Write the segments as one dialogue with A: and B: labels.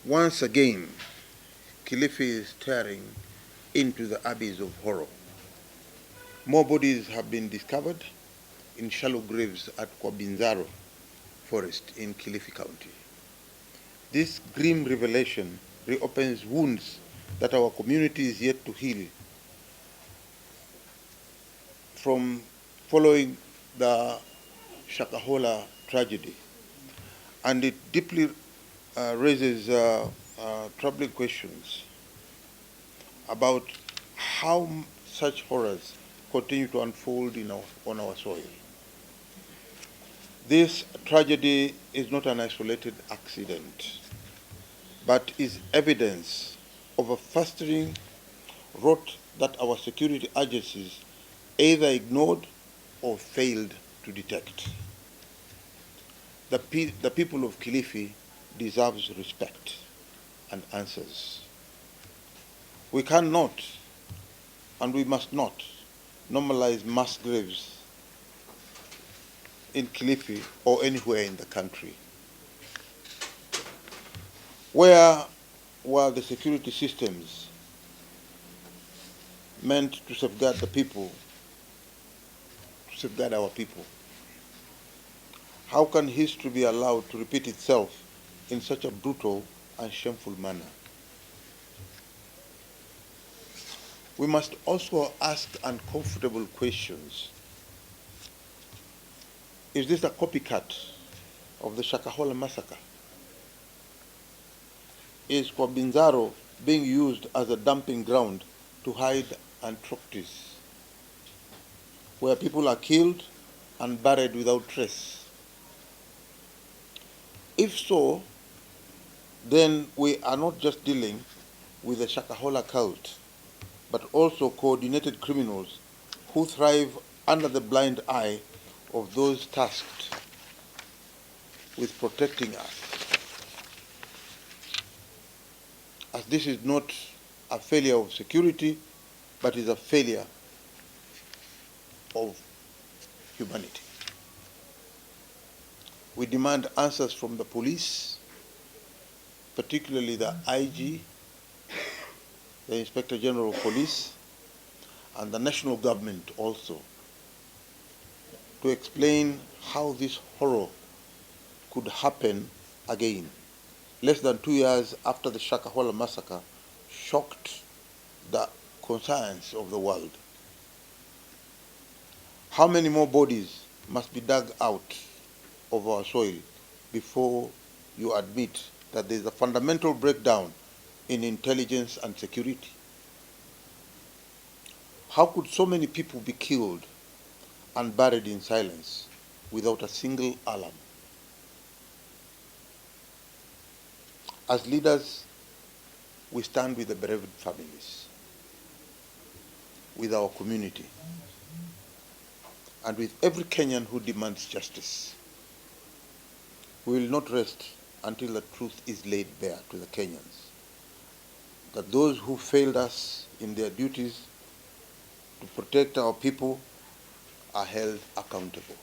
A: Once again, Kilifi is staring into the abyss of horror. More bodies have been discovered in shallow graves at Nzaro forest in Kilifi County. This grim revelation reopens wounds that our community is yet to heal from following the Shakahola tragedy. And it deeply raises troubling questions about how such horrors continue to unfold on our soil. This tragedy is not an isolated accident, but is evidence of a festering rot that our security agencies either ignored or failed to detect. The people of Kilifi deserves respect and answers. We cannot and we must not normalize mass graves in Kilifi or anywhere in the country. Where were the security systems meant to safeguard the people, to safeguard our people? How can history be allowed to repeat itself in such a brutal and shameful manner? We must also ask uncomfortable questions. Is this a copycat of the Shakahola massacre? Is Nzaro being used as a dumping ground to hide atrocities, where people are killed and buried without trace? If so, then we are not just dealing with the Shakahola cult, but also coordinated criminals who thrive under the blind eye of those tasked with protecting us. As this is not a failure of security, but is a failure of humanity. We demand answers from the police, particularly the IG, the Inspector General of Police, and the national government also, to explain how this horror could happen again. Less than 2 years after the Shakahola massacre shocked the conscience of the world. How many more bodies must be dug out of our soil before you admit that there is a fundamental breakdown in intelligence and security? How could so many people be killed and buried in silence without a single alarm? As leaders, we stand with the bereaved families, with our community, and with every Kenyan who demands justice. We will not rest until the truth is laid bare to the Kenyans, that those who failed us in their duties to protect our people are held accountable.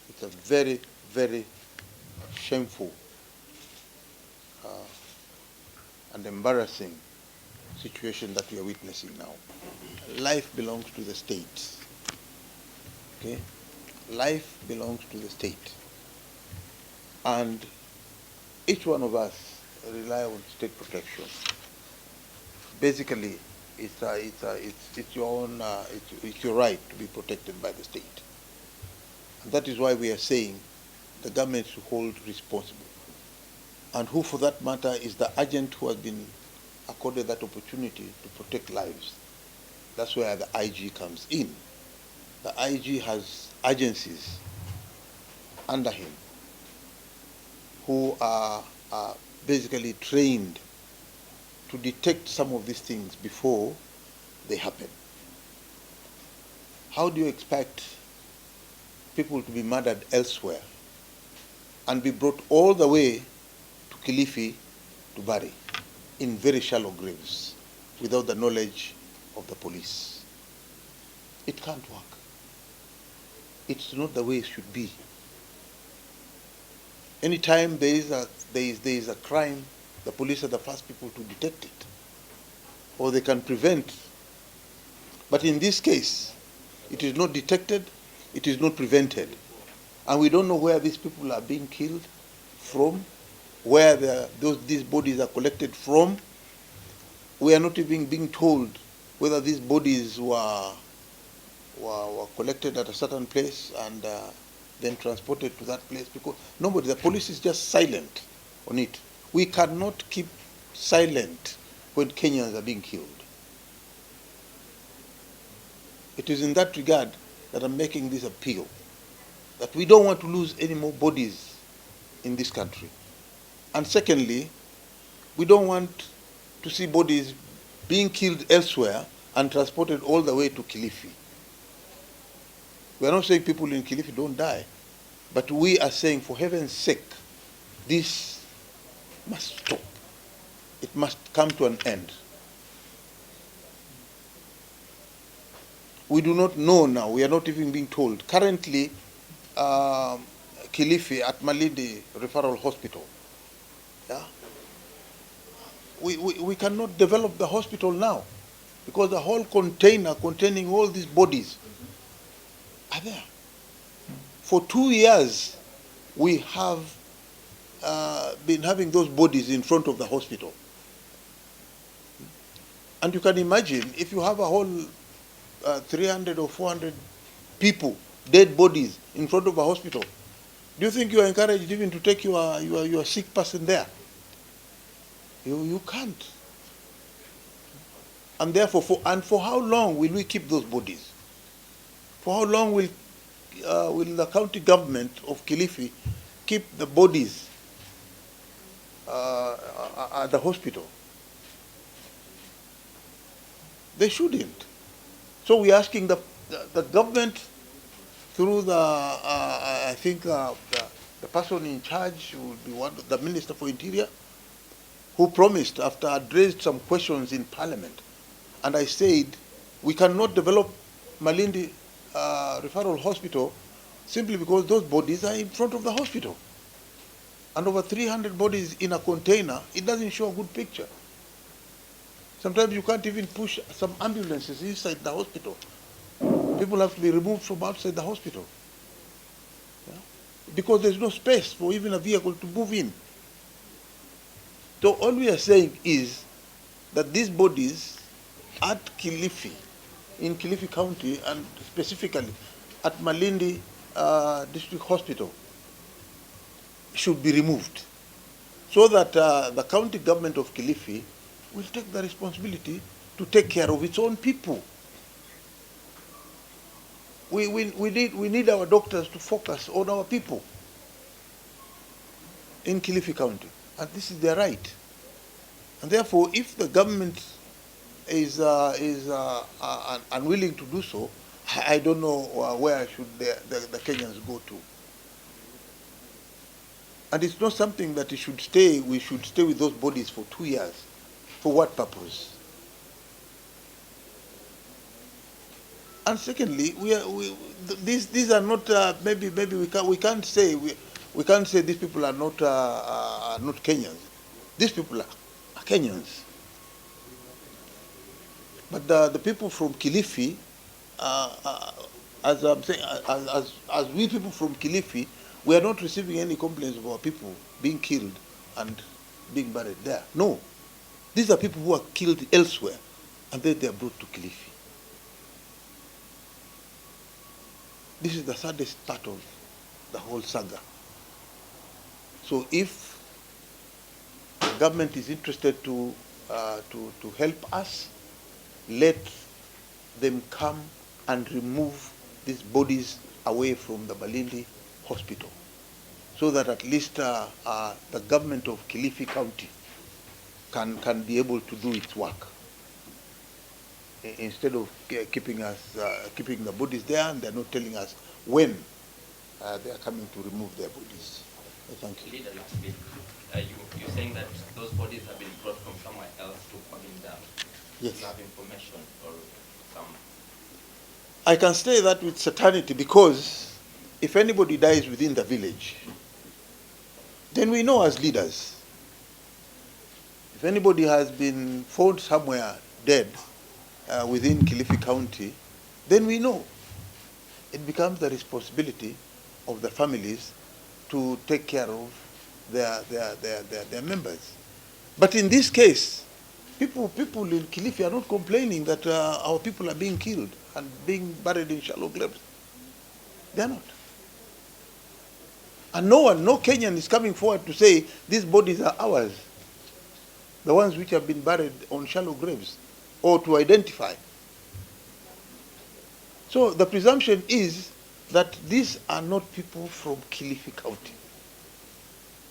A: It's a very, very shameful and embarrassing situation that we are witnessing now. Life belongs to the state. Okay? Life belongs to the state. And each one of us rely on state protection. Basically, it's your own, it's your right to be protected by the state. And that is why we are saying the government should hold responsible. And who, for that matter, is the agent who has been accorded that opportunity to protect lives? That's where the IG comes in. The IG has agencies under him who are basically trained to detect some of these things before they happen. How do you expect people to be murdered elsewhere and be brought all the way to Kilifi to bury in very shallow graves without the knowledge of the police? It can't work. It's not the way it should be. Anytime there is a crime, the police are the first people to detect it, or they can prevent. But in this case, it is not detected, it is not prevented, and we don't know where these people are being killed from, where these bodies are collected from. We are not even being told whether these bodies were collected at a certain place and then transported to that place, because the police is just silent on it. We cannot keep silent when Kenyans are being killed. It is in that regard that I'm making this appeal, that we don't want to lose any more bodies in this country. And secondly, we don't want to see bodies being killed elsewhere and transported all the way to Kilifi. We are not saying people in Kilifi don't die, but we are saying, for heaven's sake, this must stop. It must come to an end. We do not know now. We are not even being told. Currently, Kilifi at Malindi Referral Hospital, yeah, we cannot develop the hospital now because the whole container containing all these bodies are there. For 2 years, we have been having those bodies in front of the hospital. And you can imagine, if you have a whole 300 or 400 people, dead bodies in front of a hospital, do you think you are encouraged even to take your sick person there? You can't. And therefore, for how long will we keep those bodies? For how long will the county government of Kilifi keep the bodies at the hospital? They shouldn't. So we're asking the government, through I think the person in charge would be the Minister for Interior, who promised, after I'd raised some questions in Parliament, and I said, we cannot develop Malindi Referral Hospital simply because those bodies are in front of the hospital. And over 300 bodies in a container, it doesn't show a good picture. Sometimes you can't even push some ambulances inside the hospital. People have to be removed from outside the hospital, yeah, because there's no space for even a vehicle to move in. So all we are saying is that these bodies at Kilifi, in Kilifi County, and specifically at Malindi District Hospital, should be removed, so that the county government of Kilifi will take the responsibility to take care of its own people. We need our doctors to focus on our people in Kilifi County, and this is their right. And therefore, if the government is unwilling to do so, I don't know where should the Kenyans go to. And it's not something that we should stay with those bodies for 2 years. For what purpose? And secondly, these are not maybe we can't say these people are not Kenyans. These people are Kenyans. But the people from Kilifi, as I'm saying, as we people from Kilifi, we are not receiving any complaints of our people being killed and being buried there. No. These are people who are killed elsewhere, and then they are brought to Kilifi. This is the saddest part of the whole saga. So if the government is interested to help us, let them come and remove these bodies away from the Malindi Hospital, so that at least the government of Kilifi County can be able to do its work, instead of keeping the bodies there, and they're not telling us when they are coming to remove their bodies. Thank you.
B: Leader, you're saying that those bodies have been brought from somewhere else to Kware.
A: Yes.
B: Do you have information or some?
A: I can say that with certainty, because if anybody dies within the village, then we know as leaders. If anybody has been found somewhere dead within Kilifi County, then we know. It becomes the responsibility of the families to take care of their members. But in this case, people in Kilifi are not complaining that our people are being killed and being buried in shallow graves. They are not. And no Kenyan is coming forward to say these bodies are ours, the ones which have been buried on shallow graves, or to identify. So the presumption is that these are not people from Kilifi County.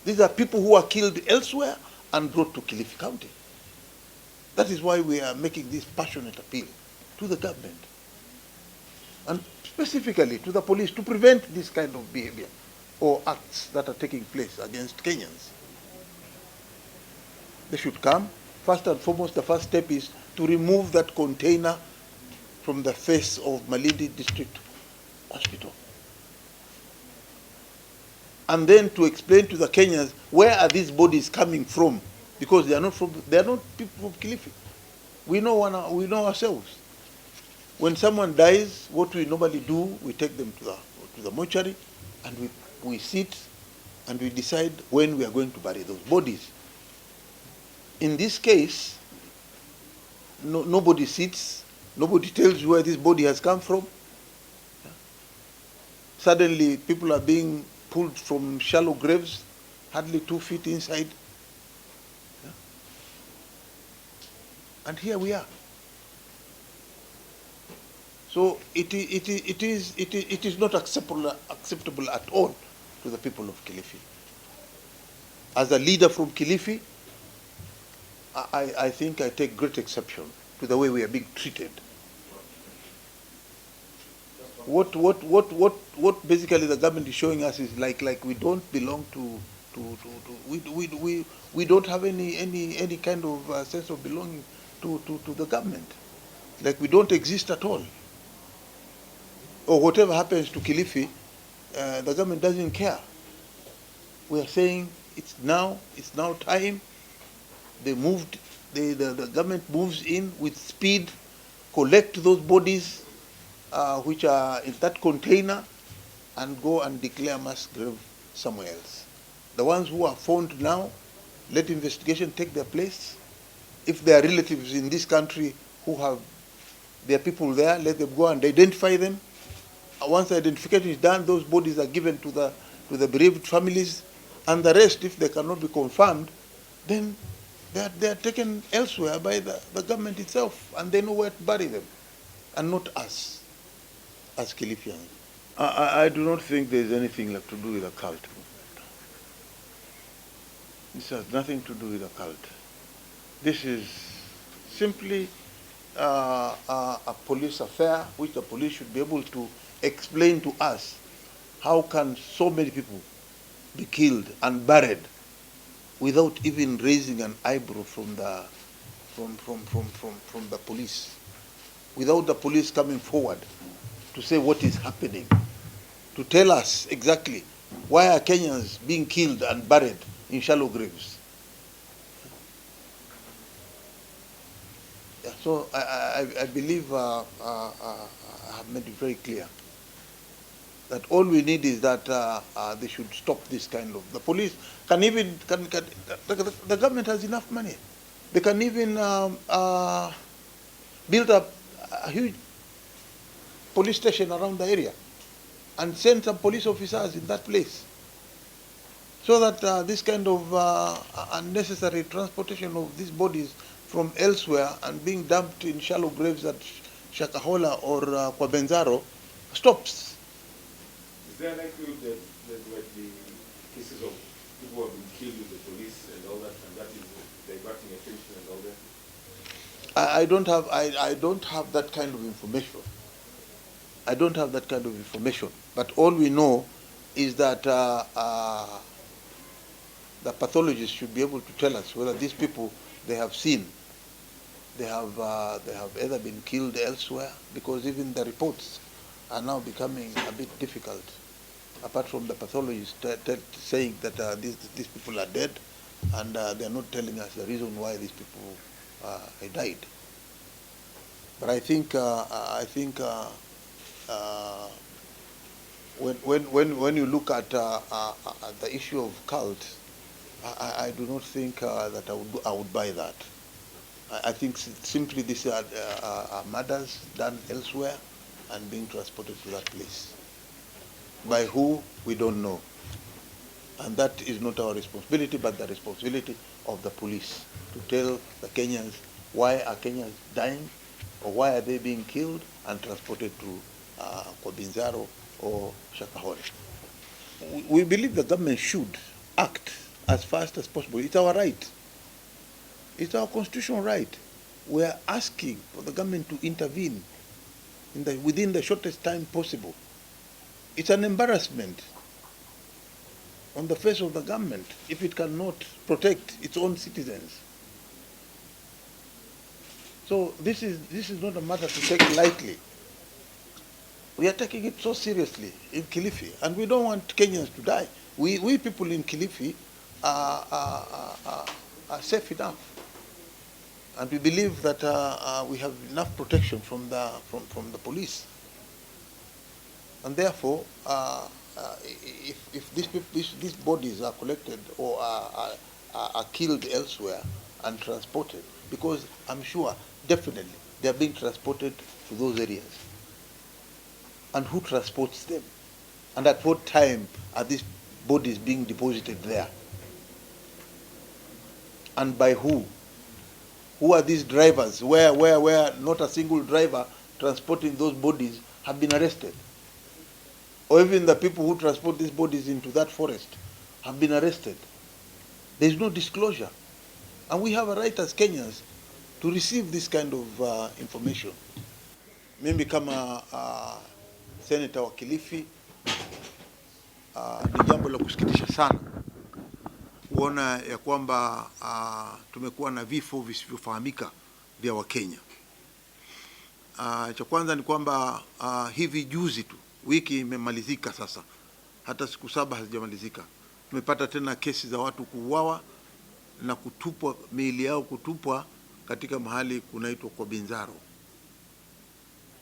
A: These are people who are killed elsewhere and brought to Kilifi County. That is why we are making this passionate appeal to the government, and specifically to the police, to prevent this kind of behavior or acts that are taking place against Kenyans. They should come. First and foremost, the first step is to remove that container from the face of Malindi District Hospital. And then to explain to the Kenyans where are these bodies coming from, because they are not people from Kilifi. We know ourselves. When someone dies, what we normally do, we take them to the mortuary, and we sit and we decide when we are going to bury those bodies. In this case, nobody sits, nobody tells you where this body has come from. Suddenly, people are being pulled from shallow graves, hardly 2 feet inside. And here we are. So it is not acceptable at all to the people of Kilifi. As a leader from Kilifi, I think I take great exception to the way we are being treated. What basically the government is showing us is like we don't belong we don't have any kind of sense of belonging to the government. Like we don't exist at all. Or whatever happens to Kilifi, the government doesn't care. We are saying it's now time. The government moves in with speed, collect those bodies which are in that container, and go and declare mass grave somewhere else. The ones who are found now, let investigation take their place. If there are relatives in this country who have their people there, let them go and identify them. Once the identification is done, those bodies are given to the bereaved families, and the rest, if they cannot be confirmed, then they are taken elsewhere by the government itself, and they know where to bury them, and not us, as Kilifians. I do not think there is anything to do with a cult movement. This has nothing to do with a cult. This is simply a police affair, which the police should be able to explain to us. How can so many people be killed and buried without even raising an eyebrow from the police, without the police coming forward to say what is happening, to tell us exactly why are Kenyans being killed and buried in shallow graves? Yeah, so I believe I have made it very clear that all we need is that they should stop this kind of. The police can even the government has enough money. They can even build up a huge police station around the area and send some police officers in that place, so that this kind of unnecessary transportation of these bodies from elsewhere and being dumped in shallow graves at Shakahola or Kware Nzaro stops.
C: Is there likelihood that might be cases of people who have been killed with the police and all that, and that is diverting attention and all that?
A: I don't have that kind of information. I don't have that kind of information. But all we know is that the pathologists should be able to tell us whether these people they have either been killed elsewhere, because even the reports are now becoming a bit difficult apart from the pathologist saying that these people are dead, and they are not telling us the reason why these people died. But I think when you look at the issue of cult, I do not think that I would buy that. I think simply these are murders done elsewhere and being transported to that place. By who, we don't know. And that is not our responsibility, but the responsibility of the police to tell the Kenyans why are Kenyans dying, or why are they being killed and transported to Nzaro or Shakahola. We believe the government should act as fast as possible. It's our right. It's our constitutional right. We are asking for the government to intervene within the shortest time possible. It's an embarrassment on the face of the government if it cannot protect its own citizens. So this is not a matter to take lightly. We are taking it so seriously in Kilifi, and we don't want Kenyans to die. We people in Kilifi are safe enough, and we believe that we have enough protection from the police. And therefore, if these bodies are collected or are killed elsewhere and transported, because I'm sure definitely they are being transported to those areas. And who transports them? And at what time are these bodies being deposited there? And by who? Who are these drivers? Where not a single driver transporting those bodies have been arrested? Or even the people who transport these bodies into that forest have been arrested. There is no disclosure. And we have a right as Kenyans to receive this kind of information. Mimi kama Senator wa Kilifi, ni jambo la kusikitisha sana kuona ya kwamba tumekuwa na vifo visivyofahamika vya Wakenya. Cha kwanza ni kwamba hivi juzi tu, wiki imemalizika sasa, hata siku 7 hazijamalizika, tumepata tena kesi za watu kuuawa na kutupwa, miili yao kutupwa katika mahali kunaitwa kwa Nzaro,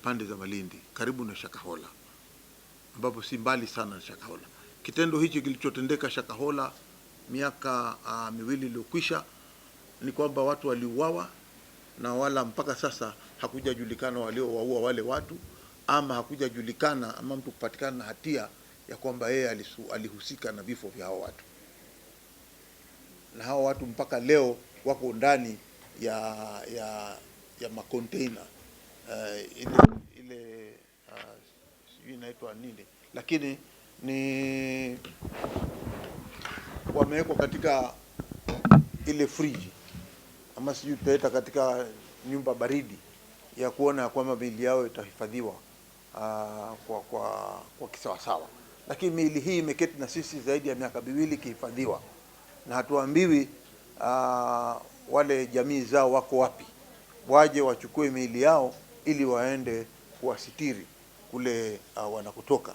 A: pande za Malindi, karibu na Shakahola, ambapo si mbali sana na Shakahola. Kitendo hichi kilichotendeka Shakahola miaka miwili iliyokwisha ni kwamba watu waliuawa, na wala mpaka sasa hakujajulikana waliowaua wale watu, ama hakujajulikana ama mtu kupatikana na hatia ya kwamba yeye alihusika na vifo vya hao watu. Na hao watu mpaka leo wako ndani ya makonteina ile sijui inaitwa nini, lakini ni wamewekwa katika ile friji, ama sijui tutaita katika nyumba baridi ya kuona kwamba miili yao itahifadhiwa kwa kisawasawa. Lakini miili hii imeketi na sisi zaidi ya miaka 2 ikihifadhiwa, na hatuambiwi wale jamii zao wako wapi, waje wachukue miili yao ili waende kuwasitiri kule wanakotoka.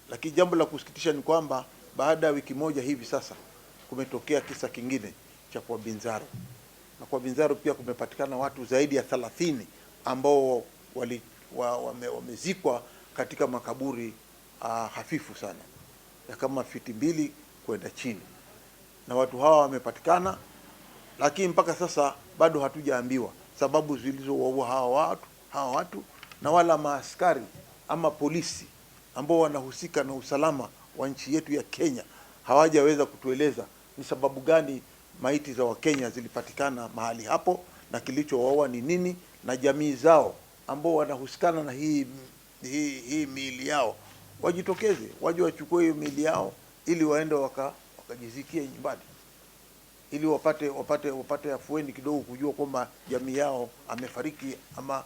A: Lakini jambo la kusikitisha ni kwamba baada ya wiki moja hivi sasa kumetokea kisa kingine cha kwa Nzaro. Na kwa Nzaro pia kumepatikana watu zaidi ya 30 ambao wamezikwa katika makaburi hafifu sana ya kama fiti 2 kwenda chini. Na watu hawa wamepatikana, lakini mpaka sasa bado hatujaambiwa sababu zilizowaua hawa watu, na wala maaskari ama polisi ambao wanahusika na usalama wa nchi yetu ya Kenya hawajaweza kutueleza ni sababu gani maiti za Wakenya zilipatikana mahali hapo, na kilichowaua ni nini, na jamii zao ambao wanahusikana na hii miili yao wajitokeze, waje wachukue hiyo miili yao ili waende wakajizikie nyumbani, ili wapate afueni kidogo, kujua kwamba jamii yao amefariki ama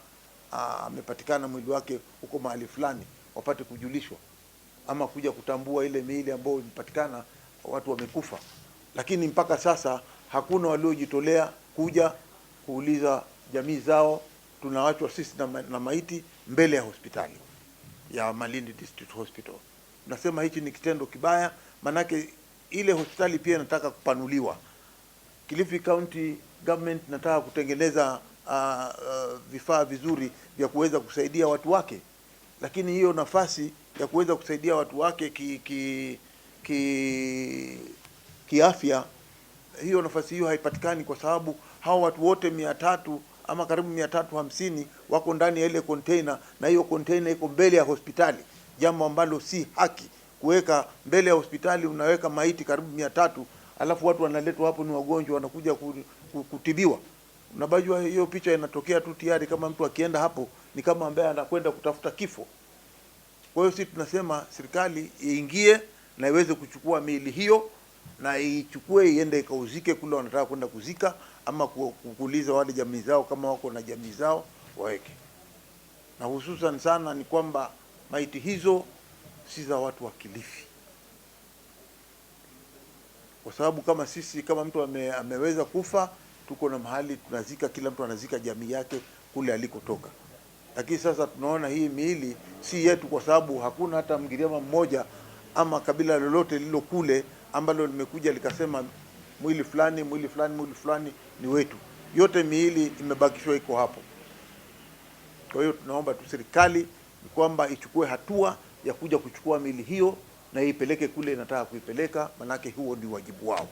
A: amepatikana mwili wake huko mahali fulani, wapate kujulishwa ama kuja kutambua ile miili ambayo imepatikana watu wamekufa. Lakini mpaka sasa hakuna waliojitolea kuja kuuliza jamii zao. Tunawachwa sisi na maiti mbele ya hospitali ya Malindi District Hospital, tunasema hichi ni kitendo kibaya, manake ile hospitali pia inataka kupanuliwa. Kilifi County Government nataka kutengeneza vifaa vizuri vya kuweza kusaidia watu wake, lakini hiyo nafasi ya kuweza kusaidia watu wake kiafya, hiyo nafasi hiyo haipatikani, kwa sababu hao watu wote 300 ama karibu 350 wako ndani ya ile container, na hiyo container iko mbele ya hospitali, jambo ambalo si haki kuweka mbele ya hospitali. Unaweka maiti karibu 300, alafu watu wanaletwa hapo, ni wagonjwa wanakuja kutibiwa. Unabajua hiyo picha inatokea tu tayari, kama mtu akienda hapo ni kama ambaye anakwenda kutafuta kifo. Kwa hiyo sisi tunasema serikali iingie na iweze kuchukua miili hiyo na ichukue iende ikauzike kule wanataka kwenda kuzika, ama kuuliza wale jamii zao kama wako na jamii zao waweke. Na hususan sana ni kwamba maiti hizo si za watu wa Kilifi, kwa sababu kama sisi, kama mtu ameweza kufa, tuko na mahali tunazika, kila mtu anazika jamii yake kule alikotoka. Lakini sasa tunaona hii miili si yetu, kwa sababu hakuna hata Mgiriama mmoja ama kabila lolote lilo kule ambalo limekuja likasema mwili fulani ni wetu. Yote miili imebakishwa iko hapo. Kwa hiyo tunaomba tu serikali ni kwamba ichukue hatua ya kuja kuchukua miili hiyo na ipeleke kule inataka kuipeleka, manake huo ni wajibu wao.